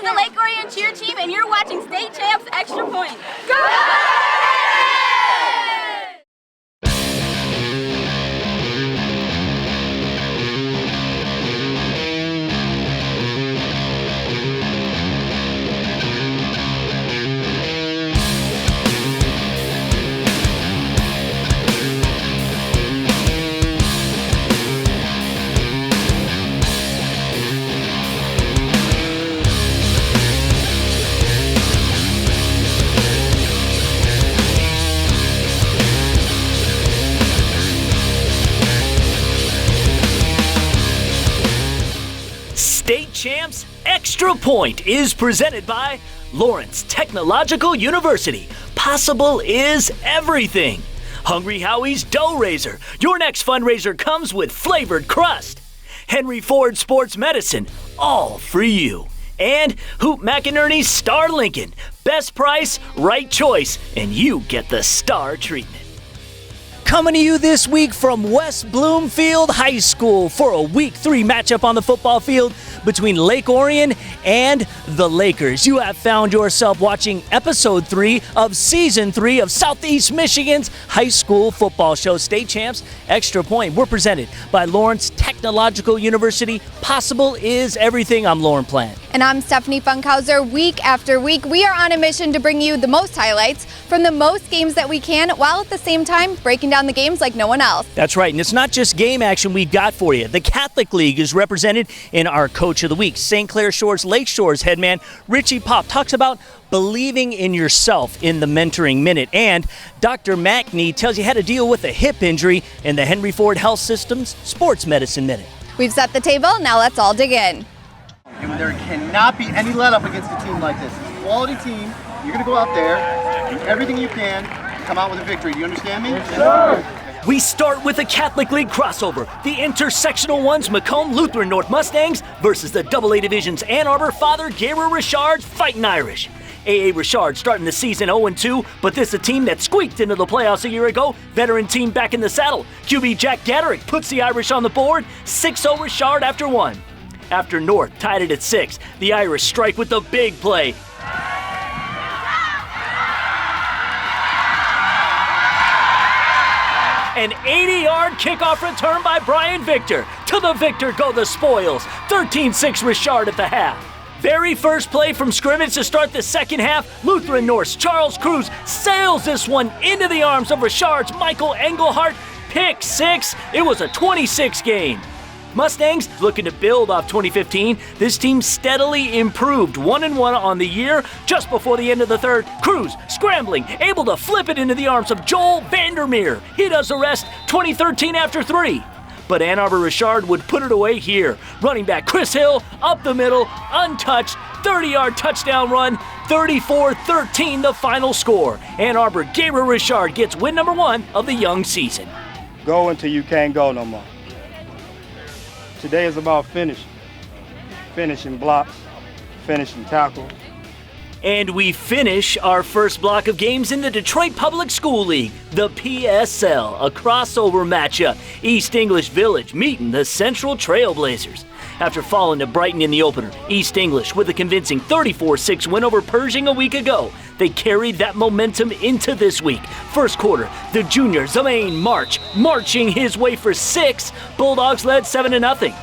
is the Lake Orion Cheer Team, and you're watching State Champs Extra Point. Go! State Champs Extra Point is presented by Lawrence Technological University. Possible is everything. Hungry Howie's Dough Raiser. Your next fundraiser comes with flavored crust. Henry Ford Sports Medicine. All for you. And Hoop McInerney's Star Lincoln. Best price, right choice, and you get the star treatment. Coming to you this week from West Bloomfield High School for a Week 3 matchup on the football field between Lake Orion and the Lakers. You have found yourself watching Episode 3 of Season 3 of Southeast Michigan's high school football show, State Champs Extra Point. We're presented by Lawrence Technological University. Possible is everything. I'm Lauren Plant. And I'm Stephanie Funkhauser. Week after week, we are on a mission to bring you the most highlights from the most games that we can, while at the same time breaking down the games like no one else. That's right, and it's not just game action we've got for you. The Catholic League is represented in our Coach of the Week. St. Clair Shores Lake Shores headman Richie Pop talks about believing in yourself in the Mentoring Minute. And Dr. Mackney tells you how to deal with a hip injury in the Henry Ford Health System's Sports Medicine Minute. We've set the table, now let's all dig in. And there cannot be any let up against a team like this. It's a quality team. You're going to go out there, do everything you can, and come out with a victory. Do you understand me? Yes, sir. We start with a Catholic League crossover. The intersectional ones, Macomb Lutheran North Mustangs versus the AA Division's Ann Arbor Father Gabriel Richard's Fighting Irish. AA Richard starting the season 0-2, but this is a team that squeaked into the playoffs a year ago. Veteran team back in the saddle. QB Jack Gaderick puts the Irish on the board. 6-0 Richard after one. After North tied it at 6, the Irish strike with the big play. An 80-yard kickoff return by Brian Victor. To the Victor go the spoils. 13-6 Richard at the half. Very first play from scrimmage to start the second half, Lutheran North's Charles Cruz sails this one into the arms of Richard's Michael Engelhart. Pick 6. It was a 26 game. Mustangs looking to build off 2015. This team steadily improved 1-1 on the year. Just before the end of the third, Cruz scrambling, able to flip it into the arms of Joel Vandermeer. He does the rest, 2013 after 3. But Ann Arbor Richard would put it away here. Running back Chris Hill up the middle, untouched, 30-yard touchdown run, 34-13 the final score. Ann Arbor Gabriel Richard gets win number 1 of the young season. Go until you can't go no more. Today is about finishing blocks, finishing tackles. And we finish our first block of games in the Detroit Public School League, the PSL, a crossover matchup. East English Village meeting the Central Trailblazers. After falling to Brighton in the opener, East English with a convincing 34-6 win over Pershing a week ago. They carried that momentum into this week. First quarter, the junior Zamaine March marching his way for 6. Bulldogs led 7-0.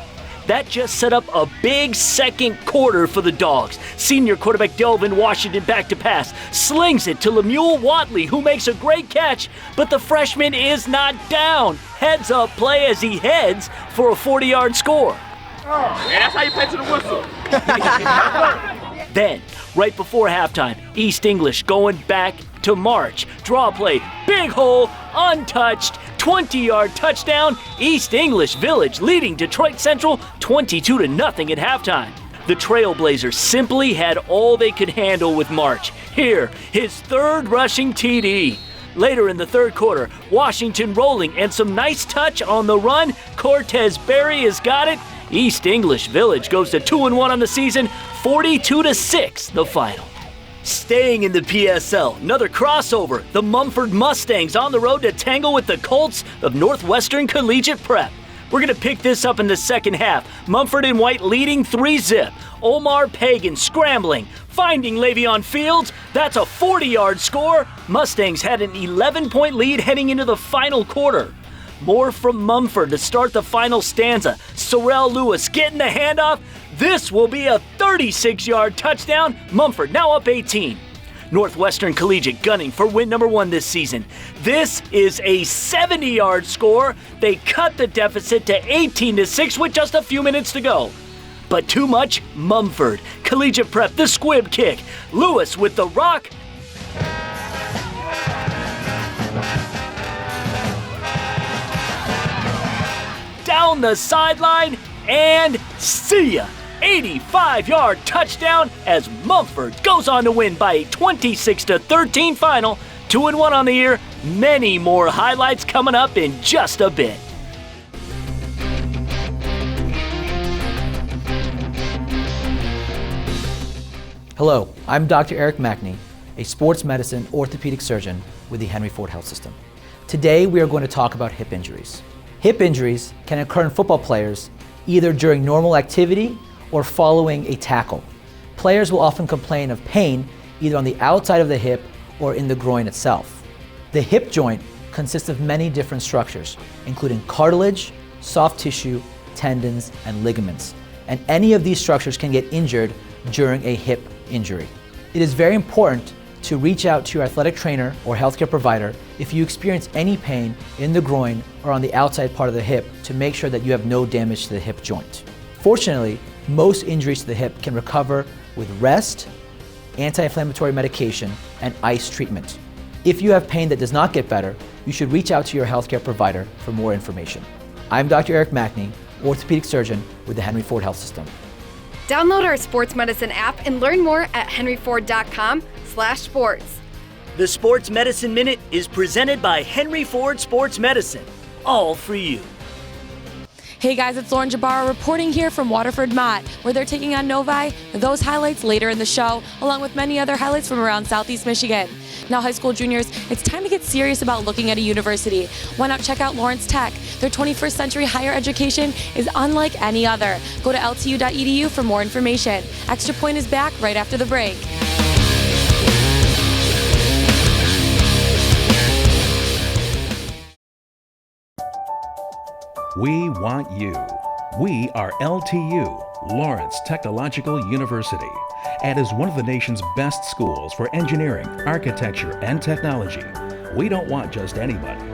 That just set up a big second quarter for the Dogs. Senior quarterback Delvin Washington back to pass, slings it to Lemuel Watley, who makes a great catch, but the freshman is not down. Heads up play as he heads for a 40-yard score. And that's how you play to the whistle. Then, right before halftime, East English going back to March. Draw play, big hole, untouched, 20-yard touchdown. East English Village leading Detroit Central 22-0 at halftime. The Trailblazers simply had all they could handle with March. Here, his third rushing TD. Later in the third quarter, Washington rolling and some nice touch on the run. Cortez Berry has got it. East English Village goes to 2-1 on the season, 42-6 the final. Staying in the PSL, another crossover. The Mumford Mustangs on the road to tangle with the Colts of Northwestern Collegiate Prep. We're going to pick this up in the second half. Mumford and White leading 3-0. Omar Pagan scrambling, finding Le'Veon Fields. That's a 40-yard score. Mustangs had an 11-point lead heading into the final quarter. More from Mumford to start the final stanza. Sorrell Lewis getting the handoff. This will be a 36-yard touchdown. Mumford now up 18. Northwestern Collegiate gunning for win number 1 this season. This is a 70-yard score. They cut the deficit to 18-6 with just a few minutes to go. But too much, Mumford. Collegiate Prep, the squib kick. Lewis with the rock. Down the sideline, and see ya. 85-yard touchdown as Mumford goes on to win by a 26-13 final. 2-1 on the year. Many more highlights coming up in just a bit. Hello, I'm Dr. Eric Mackney, a sports medicine orthopedic surgeon with the Henry Ford Health System. Today we are going to talk about hip injuries. Hip injuries can occur in football players either during normal activity or following a tackle. Players will often complain of pain either on the outside of the hip or in the groin itself. The hip joint consists of many different structures, including cartilage, soft tissue, tendons, and ligaments. And any of these structures can get injured during a hip injury. It is very important to reach out to your athletic trainer or healthcare provider if you experience any pain in the groin or on the outside part of the hip to make sure that you have no damage to the hip joint. Fortunately, most injuries to the hip can recover with rest, anti-inflammatory medication, and ice treatment. If you have pain that does not get better, you should reach out to your healthcare provider for more information. I'm Dr. Eric Mackney, orthopedic surgeon with the Henry Ford Health System. Download our sports medicine app and learn more at henryford.com/sports. The Sports Medicine Minute is presented by Henry Ford Sports Medicine. All for you. Hey guys, it's Lauren Jabara reporting here from Waterford Mott, where they're taking on Novi. Those highlights later in the show, along with many other highlights from around Southeast Michigan. Now, high school juniors, it's time to get serious about looking at a university. Why not check out Lawrence Tech? Their 21st century higher education is unlike any other. Go to ltu.edu for more information. Extra Point is back right after the break. We want you. We are LTU, Lawrence Technological University, and is one of the nation's best schools for engineering, architecture, and technology. We don't want just anybody.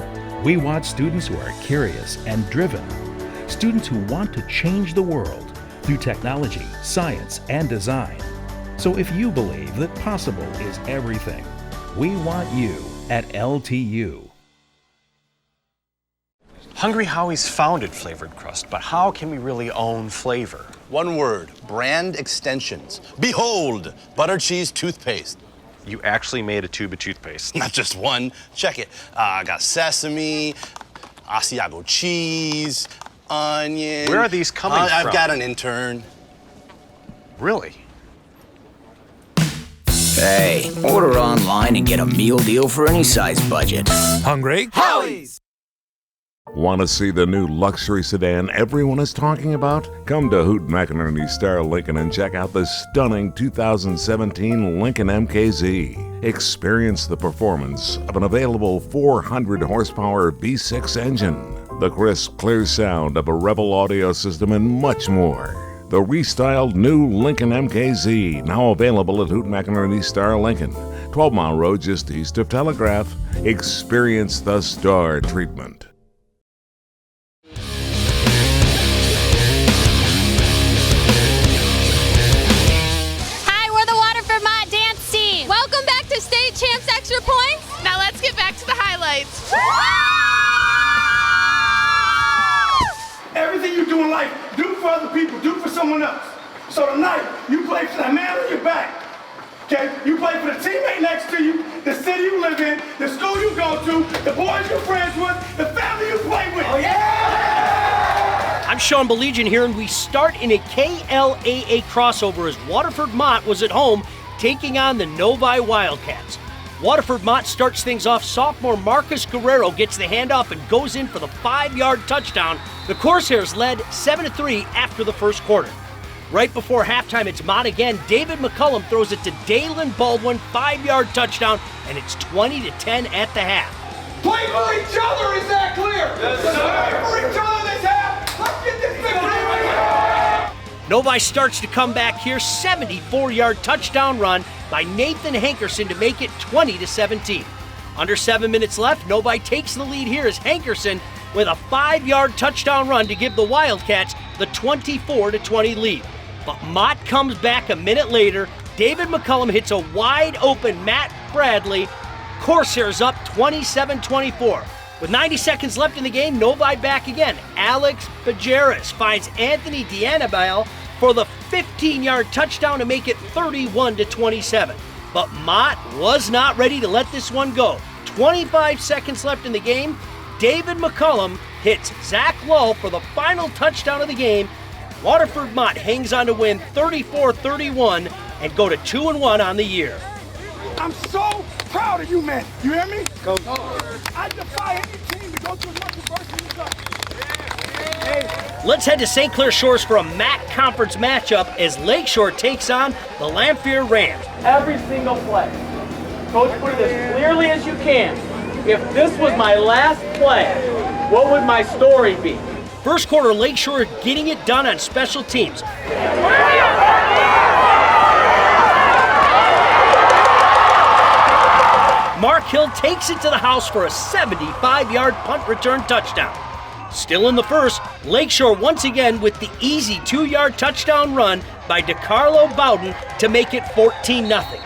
We want students who are curious and driven, students who want to change the world through technology, science, and design. So if you believe that possible is everything, we want you at LTU. Hungry Howie's founded flavored crust, but how can we really own flavor? One word, brand extensions. Behold, butter cheese toothpaste. You actually made a tube of toothpaste. Not just one, check it. I got sesame, Asiago cheese, onion. Where are these coming from? I've got an intern. Really? Hey, order online and get a meal deal for any size budget. Hungry Howie's! Want to see the new luxury sedan everyone is talking about? Come to Hoot McInerney Star Lincoln and check out the stunning 2017 Lincoln MKZ. Experience the performance of an available 400 horsepower V6 engine, the crisp, clear sound of a Rebel audio system, and much more. The restyled new Lincoln MKZ, now available at Hoot McInerney Star Lincoln, 12 Mile Road just east of Telegraph. Experience the Star treatment. Champs Extra Points. Now let's get back to the highlights. Everything you do in life, do for other people, do for someone else. So tonight, you play for that man on your back. Okay? You play for the teammate next to you, the city you live in, the school you go to, the boys you're friends with, the family you play with. Oh yeah! I'm Sean Belegian here, and we start in a KLAA crossover as Waterford Mott was at home taking on the Novi Wildcats. Waterford Mott starts things off. Sophomore Marcus Guerrero gets the handoff and goes in for the 5-yard touchdown. The Corsairs led 7-3 after the first quarter. Right before halftime, it's Mott again. David McCullum throws it to Dalen Baldwin, 5-yard touchdown, and it's 20-10 at the half. Play for each other, is that clear? Yes, sir. Play for each other this half. Let's get this victory right here. Novi starts to come back here, 74-yard touchdown run by Nathan Hankerson to make it 20-17. Under 7 minutes left, Novi takes the lead here as Hankerson with a 5-yard touchdown run to give the Wildcats the 24-20 lead. But Mott comes back a minute later. David McCullum hits a wide-open Matt Bradley. Corsairs up 27-24. With 90 seconds left in the game, Novi back again. Alex Bajeris finds Anthony D'Anabile for the 15-yard touchdown to make it 31-27. But Mott was not ready to let this one go. 25 seconds left in the game. David McCullum hits Zach Lull for the final touchdown of the game. Waterford Mott hangs on to win 34-31 and go to 2-1 on the year. I'm so proud of you, man. You hear me? Go. I defy any team to go through as much adversity as us. Let's head to St. Clair Shores for a MAC conference matchup as Lakeshore takes on the Lamphere Rams. Every single play. Coach, put it as clearly as you can. If this was my last play, what would my story be? First quarter, Lakeshore getting it done on special teams. Mark Hill takes it to the house for a 75-yard punt return touchdown. Still in the first, Lakeshore once again with the easy 2-yard touchdown run by DeCarlo Bowden to make it 14-0.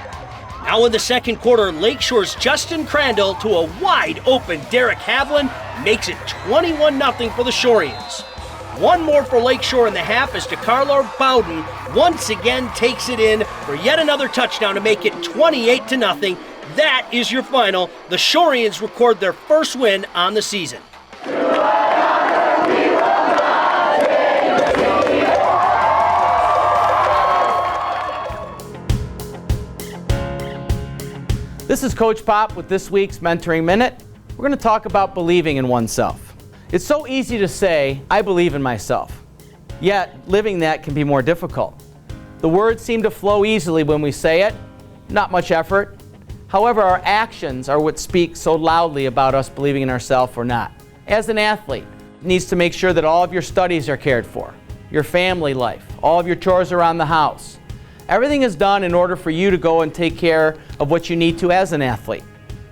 Now in the second quarter, Lakeshore's Justin Crandall to a wide-open Derek Havlin makes it 21-0 for the Shoreans. One more for Lakeshore in the half as DeCarlo Bowden once again takes it in for yet another touchdown to make it 28-0. That is your final. The Shoreans record their first win on the season. This is Coach Pop with this week's Mentoring Minute. We're going to talk about believing in oneself. It's so easy to say, I believe in myself. Yet, living that can be more difficult. The words seem to flow easily when we say it, not much effort. However, our actions are what speak so loudly about us believing in ourselves or not. As an athlete, it needs to make sure that all of your studies are cared for, your family life, all of your chores around the house. Everything is done in order for you to go and take care of what you need to as an athlete.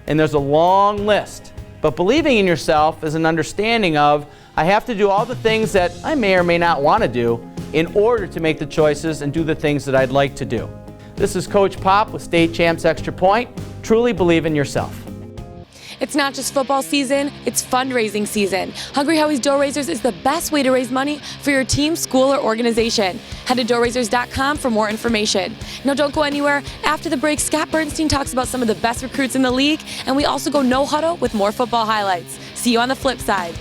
And there's a long list. But believing in yourself is an understanding of, I have to do all the things that I may or may not want to do in order to make the choices and do the things that I'd like to do. This is Coach Pop with State Champs Extra Point. Truly believe in yourself. It's not just football season, it's fundraising season. Hungry Howie's Dough Raisers is the best way to raise money for your team, school, or organization. Head to doughraisers.com for more information. Now don't go anywhere. After the break, Scott Bernstein talks about some of the best recruits in the league, and we also go no huddle with more football highlights. See you on the flip side.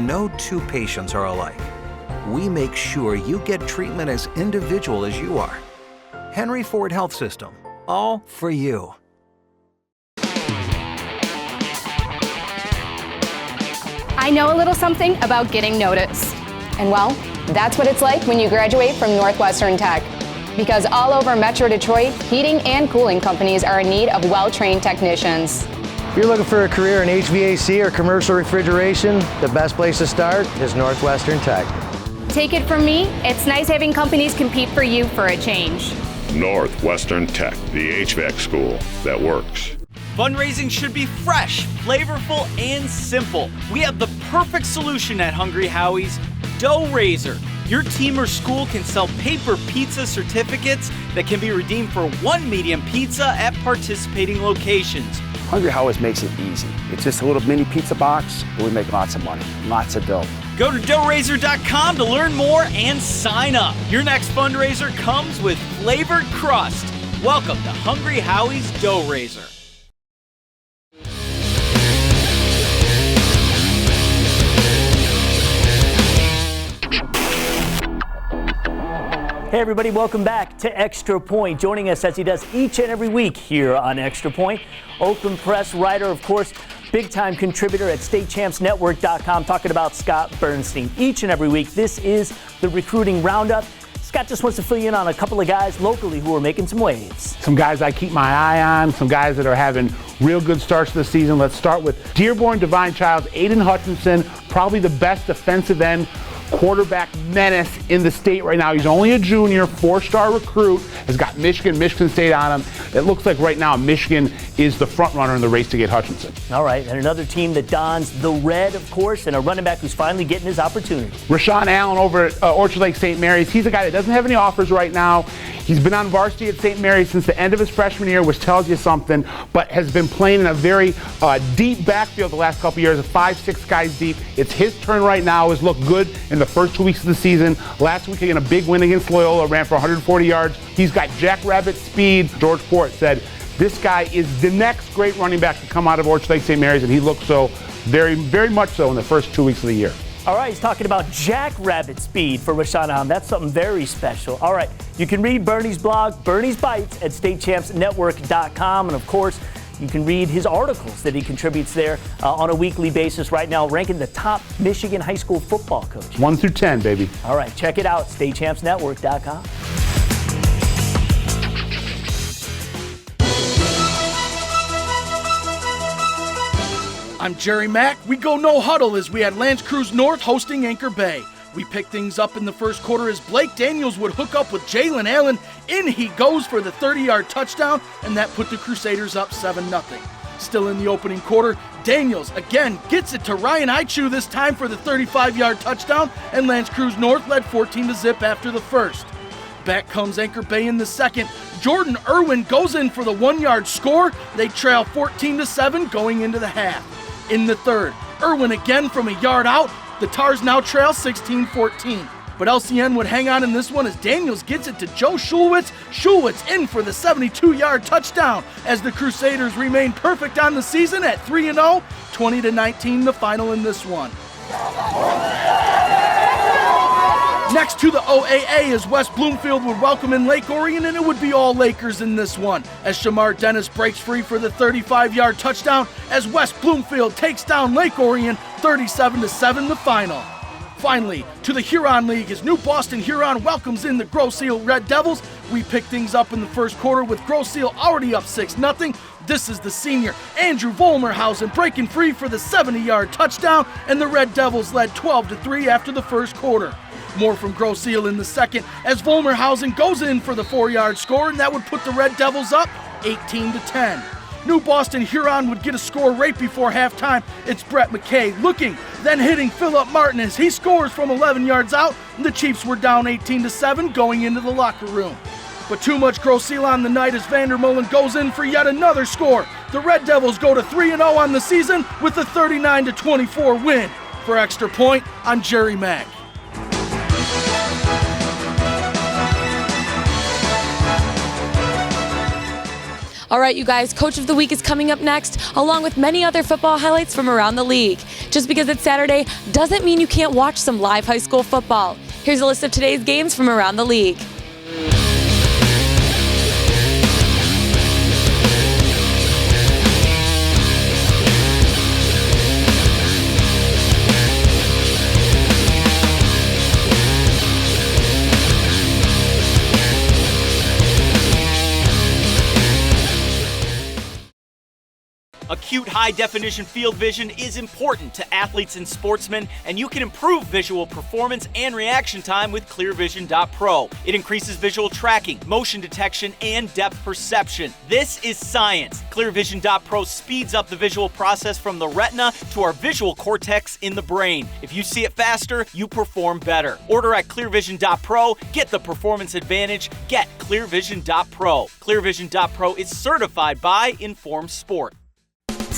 No two patients are alike. We make sure you get treatment as individual as you are. Henry Ford Health System, all for you. I know a little something about getting noticed. And well, that's what it's like when you graduate from Northwestern Tech. Because all over Metro Detroit, heating and cooling companies are in need of well-trained technicians. If you're looking for a career in HVAC or commercial refrigeration, the best place to start is Northwestern Tech. Take it from me, it's nice having companies compete for you for a change. Northwestern Tech, the HVAC school that works. Fundraising should be fresh, flavorful, and simple. We have the perfect solution at Hungry Howie's, Dough Raiser. Your team or school can sell paper pizza certificates that can be redeemed for one medium pizza at participating locations. Hungry Howie's makes it easy. It's just a little mini pizza box, and we make lots of money, lots of dough. Go to doughrazer.com to learn more and sign up. Your next fundraiser comes with flavored crust. Welcome to Hungry Howie's Dough Raiser. Hey everybody, welcome back to Extra Point. Joining us as he does each and every week here on Extra Point, Oakland Press writer, of course, big-time contributor at StateChampsNetwork.com, talking about Scott Bernstein. Each and every week, this is the recruiting roundup. Scott just wants to fill you in on a couple of guys locally who are making some waves. Some guys I keep my eye on, some guys that are having real good starts to the season. Let's start with Dearborn Divine Childs, Aiden Hutchinson, probably the best defensive end quarterback menace in the state right now. He's only a junior, 4-star recruit, has got Michigan State on him. It looks like right now Michigan is the front runner in the race to get Hutchinson. All right, and another team that dons the red, of course, and a running back who's finally getting his opportunity. Rashawn Allen over at Orchard Lake St. Mary's. He's a guy that doesn't have any offers right now. He's been on varsity at St. Mary's since the end of his freshman year, which tells you something, but has been playing in a very deep backfield the last couple years, 5-6 guys deep. It's his turn right now. Has looked good in the first 2 weeks of the season. Last week in a big win against Loyola, ran for 140 yards. He's got jackrabbit speed. George Port said, this guy is the next great running back to come out of Orchard Lake St. Mary's, and he looked so very, very much so in the first 2 weeks of the year. All right, he's talking about jackrabbit speed for Rashawn Allen. That's something very special. All right, you can read Bernie's blog, Bernie's Bites, at StateChampsNetwork.com. And, of course, you can read his articles that he contributes there on a weekly basis right now, ranking the top Michigan high school football coach. 1 through 10, baby. All right, check it out, StateChampsNetwork.com. I'm Jerry Mack. We go no huddle as we had Lance Cruz North hosting Anchor Bay. We picked things up in the first quarter as Blake Daniels would hook up with Jalen Allen. In he goes for the 30-yard touchdown, and that put the Crusaders up 7-0. Still in the opening quarter, Daniels again gets it to Ryan Aichu, this time for the 35-yard touchdown, and Lance Cruz North led 14-0 after the first. Back comes Anchor Bay in the second. Jordan Irwin goes in for the 1-yard score. They trail 14-7 going into the half. In the third, Irwin again from a yard out. The Tars now trail 16-14. But LCN would hang on in this one as Daniels gets it to Joe Schulwitz. Schulwitz in for the 72-yard touchdown as the Crusaders remain perfect on the season at 3-0, 20-19 the final in this one. Next to the OAA as West Bloomfield would welcome in Lake Orion, and it would be all Lakers in this one as Shamar Dennis breaks free for the 35-yard touchdown as West Bloomfield takes down Lake Orion 37-7 the final. Finally, to the Huron League as New Boston Huron welcomes in the Grosse Seal Red Devils. We pick things up in the first quarter with Grosse Seal already up 6-0. This is the senior Andrew Volmerhausen breaking free for the 70-yard touchdown, and the Red Devils led 12-3 after the first quarter. More from Grosse Seal in the second as Volmerhausen goes in for the 4-yard score, and that would put the Red Devils up 18-10. New Boston Huron would get a score right before halftime. It's Brett McKay looking, then hitting Philip Martin as he scores from 11 yards out, and the Chiefs were down 18-7 going into the locker room. But too much Grosse Seal on the night as Vandermolen goes in for yet another score. The Red Devils go to 3-0 on the season with a 39-24 win. For Extra Point, I'm Jerry Mack. All right, you guys, Coach of the Week is coming up next, along with many other football highlights from around the league. Just because it's Saturday doesn't mean you can't watch some live high school football. Here's a list of today's games from around the league. Acute high-definition field vision is important to athletes and sportsmen, and you can improve visual performance and reaction time with ClearVision.Pro. It increases visual tracking, motion detection, and depth perception. This is science. ClearVision.Pro speeds up the visual process from the retina to our visual cortex in the brain. If you see it faster, you perform better. Order at ClearVision.Pro. Get the performance advantage. Get ClearVision.Pro. ClearVision.Pro is certified by Informed Sport.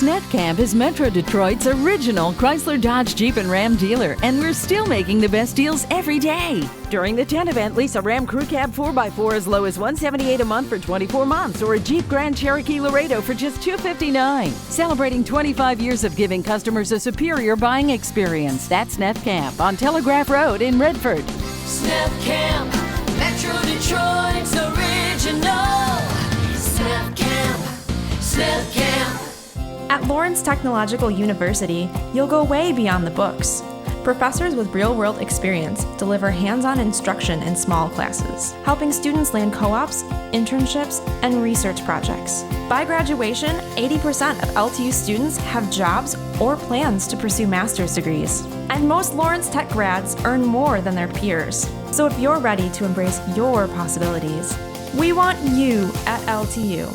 Snap Camp is Metro Detroit's original Chrysler, Dodge, Jeep, and Ram dealer, and we're still making the best deals every day. During the tent event, lease a Ram Crew Cab 4x4 as low as $178 a month for 24 months, or a Jeep Grand Cherokee Laredo for just $259. Celebrating 25 years of giving customers a superior buying experience. That's Snap Camp on Telegraph Road in Redford. Snap Camp, Metro Detroit's original. Snap Camp, Snap Camp. At Lawrence Technological University, you'll go way beyond the books. Professors with real-world experience deliver hands-on instruction in small classes, helping students land co-ops, internships, and research projects. By graduation, 80% of LTU students have jobs or plans to pursue master's degrees. And most Lawrence Tech grads earn more than their peers. So if you're ready to embrace your possibilities, we want you at LTU.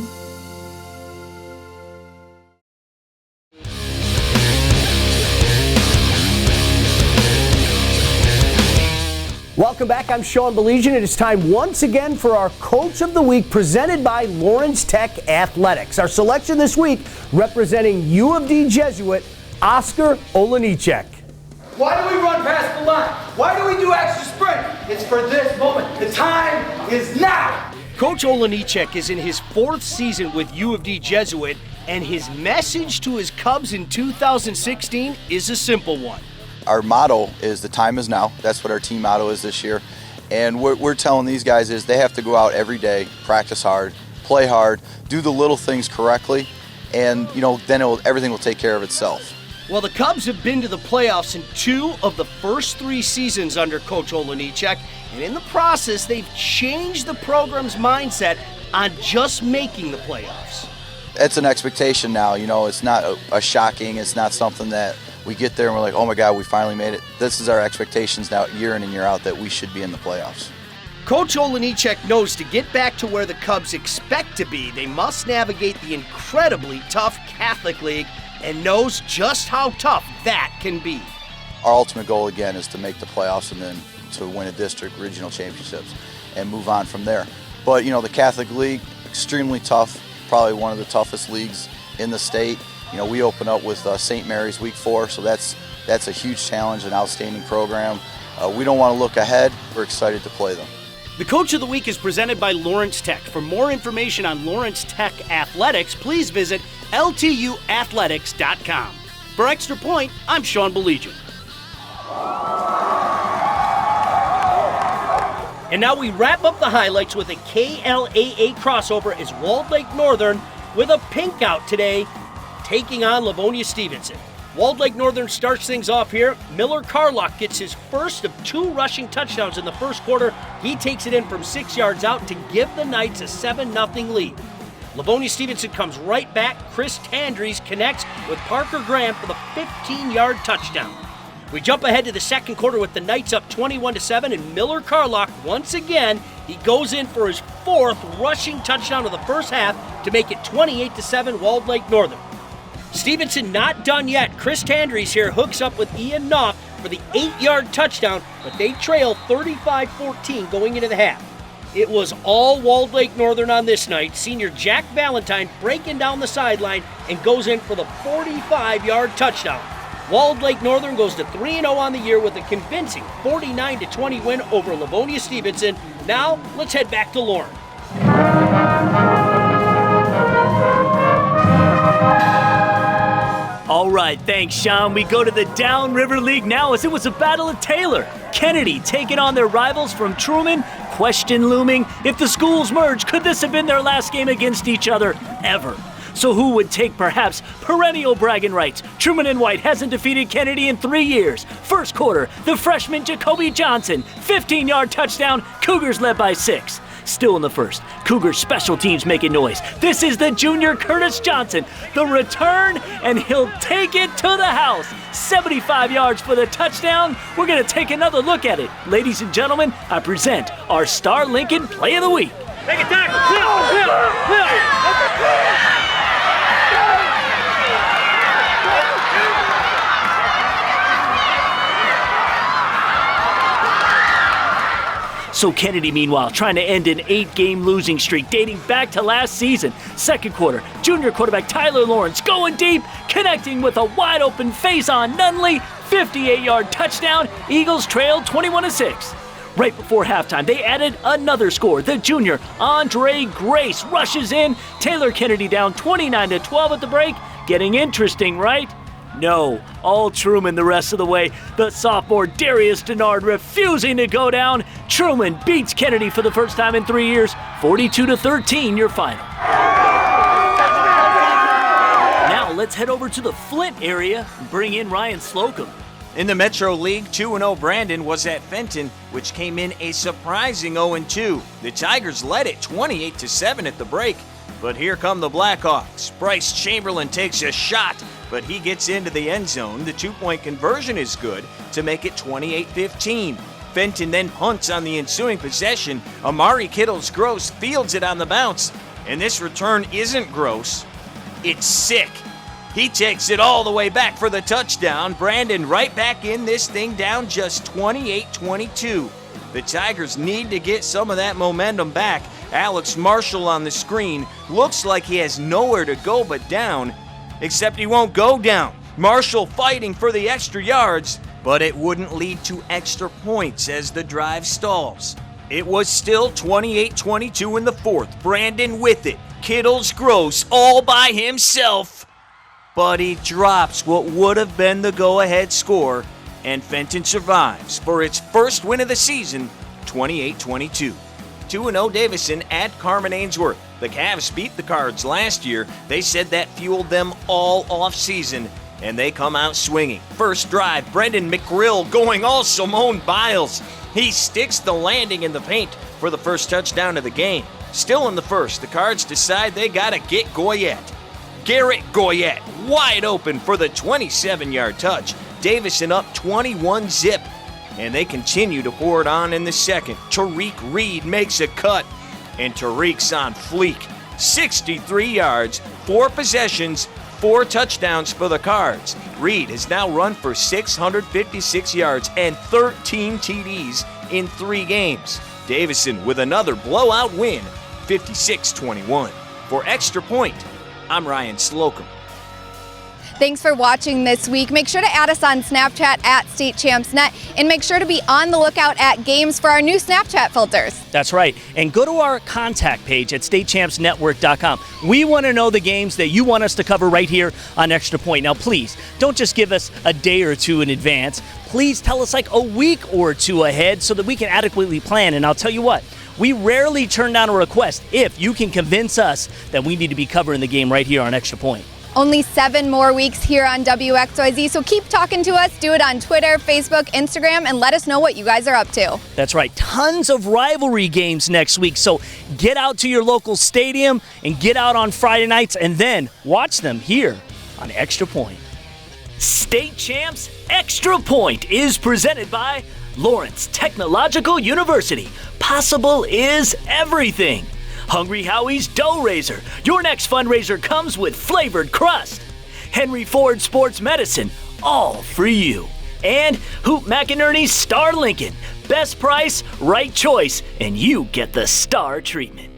Welcome back. I'm Sean Belegian. It is time once again for our Coach of the Week presented by Lawrence Tech Athletics. Our selection this week representing U of D Jesuit, Oscar Olenichek. Why do we run past the line? Why do we do extra sprint? It's for this moment. The time is now. Coach Olenichek is in his 4th season with U of D Jesuit, and his message to his Cubs in 2016 is a simple one. Our motto is the time is now. That's what our team motto is this year. And what we're telling these guys is they have to go out every day, practice hard, play hard, do the little things correctly, and then everything will take care of itself. Well, the Cubs have been to the playoffs in 2 of the first 3 seasons under Coach Olenichek, and in the process, they've changed the program's mindset on just making the playoffs. It's an expectation now. It's not a shocking, it's not something that we get there and we're like, oh my God, we finally made it. This is our expectations now, year in and year out, that we should be in the playoffs. Coach Olenichek knows to get back to where the Cubs expect to be, they must navigate the incredibly tough Catholic League, and knows just how tough that can be. Our ultimate goal, again, is to make the playoffs and then to win a district regional championships and move on from there. But, the Catholic League, extremely tough, probably one of the toughest leagues in the state. We open up with St. Mary's week 4, so that's a huge challenge, an outstanding program. We don't want to look ahead. We're excited to play them. The Coach of the Week is presented by Lawrence Tech. For more information on Lawrence Tech athletics, please visit ltuathletics.com. For Extra Point, I'm Sean Belegian. And now we wrap up the highlights with a KLAA crossover as Walled Lake Northern, with a pink out today, taking on Livonia Stevenson. Walled Lake Northern starts things off here. Miller Carlock gets his first of 2 rushing touchdowns in the first quarter. He takes it in from 6 yards out to give the Knights a 7-0 lead. Livonia Stevenson comes right back. Chris Tandries connects with Parker Graham for the 15-yard touchdown. We jump ahead to the second quarter with the Knights up 21-7, and Miller Carlock, once again, he goes in for his 4th rushing touchdown of the first half to make it 28-7 Walled Lake Northern. Stevenson not done yet. Chris Tandries here hooks up with Ian Knopf for the 8-yard touchdown, but they trail 35-14 going into the half. It was all Walled Lake Northern on this night. Senior Jack Valentine breaking down the sideline and goes in for the 45-yard touchdown. Walled Lake Northern goes to 3-0 on the year with a convincing 49-20 win over Livonia Stevenson. Now, let's head back to Lauren. All right, thanks, Sean. We go to the Downriver League now as it was a battle of Taylor. Kennedy taking on their rivals from Truman. Question looming, if the schools merge, could this have been their last game against each other ever? So who would take perhaps perennial bragging rights? Truman and White hasn't defeated Kennedy in 3 years. First quarter, the freshman Jacoby Johnson, 15-yard touchdown, Cougars led by 6. Still in the first, Cougars special teams making noise. This is the junior Curtis Johnson, the return, and he'll take it to the house. 75 yards for the touchdown. We're going to take another look at it. Ladies and gentlemen, I present our Star Lincoln Play of the Week. Make a tackle. So Kennedy, meanwhile, trying to end an 8-game losing streak dating back to last season. Second quarter, junior quarterback Tyler Lawrence going deep, connecting with a wide-open face-on Nunley, 58-yard touchdown. Eagles trailed 21-6. Right before halftime, they added another score. The junior, Andre Grace, rushes in. Taylor Kennedy down 29-12 at the break. Getting interesting, right? No, all Truman the rest of the way. The sophomore Darius Denard refusing to go down. Truman beats Kennedy for the first time in 3 years. 42-13, your final. Now let's head over to the Flint area and bring in Ryan Slocum. In the Metro League, 2-0 Brandon was at Fenton, which came in a surprising 0-2. The Tigers led it 28-7 at the break, but here come the Blackhawks. Bryce Chamberlain takes a shot, but he gets into the end zone. The 2-point conversion is good to make it 28-15. Fenton then punts on the ensuing possession. Amari Kittles-Gross fields it on the bounce, and this return isn't gross, it's sick. He takes it all the way back for the touchdown. Brandon right back in this thing down just 28-22. The Tigers need to get some of that momentum back. Alex Marshall on the screen looks like he has nowhere to go but down, except he won't go down. Marshall fighting for the extra yards, but it wouldn't lead to extra points as the drive stalls. It was still 28-22 in the fourth. Brandon with it. Kittles-Gross all by himself. But he drops what would have been the go-ahead score, and Fenton survives for its first win of the season, 28-22. 2-0 Davison at Carman Ainsworth. The Cavs beat the Cards last year. They said that fueled them all off-season, and they come out swinging. First drive, Brendan McGrill going all Simone Biles. He sticks the landing in the paint for the first touchdown of the game. Still in the first, the Cards decide they gotta get Goyette. Garrett Goyette wide open for the 27-yard touch. Davison up 21-zip, and they continue to pour it on in the second. Tariq Reed makes a cut, and Tariq's on fleek. 63 yards, 4 possessions, 4 touchdowns for the Cards. Reed has now run for 656 yards and 13 TDs in 3 games. Davison with another blowout win, 56-21. For Extra Point, I'm Ryan Slocum. Thanks for watching this week. Make sure to add us on Snapchat at StateChampsNet, and make sure to be on the lookout at games for our new Snapchat filters. That's right. And go to our contact page at statechampsnetwork.com. We want to know the games that you want us to cover right here on Extra Point. Now, please, don't just give us a day or two in advance. Please tell us like a week or two ahead so that we can adequately plan. And I'll tell you what, we rarely turn down a request if you can convince us that we need to be covering the game right here on Extra Point. Only 7 more weeks here on WXYZ, so keep talking to us. Do it on Twitter, Facebook, Instagram, and let us know what you guys are up to. That's right. Tons of rivalry games next week, so get out to your local stadium and get out on Friday nights and then watch them here on Extra Point. State Champs Extra Point is presented by Lawrence Technological University. Possible is everything. Hungry Howie's Dough Raiser. Your next fundraiser comes with flavored crust. Henry Ford Sports Medicine, all for you. And Hoop McInerney's Star Lincoln. Best price, right choice, and you get the star treatment.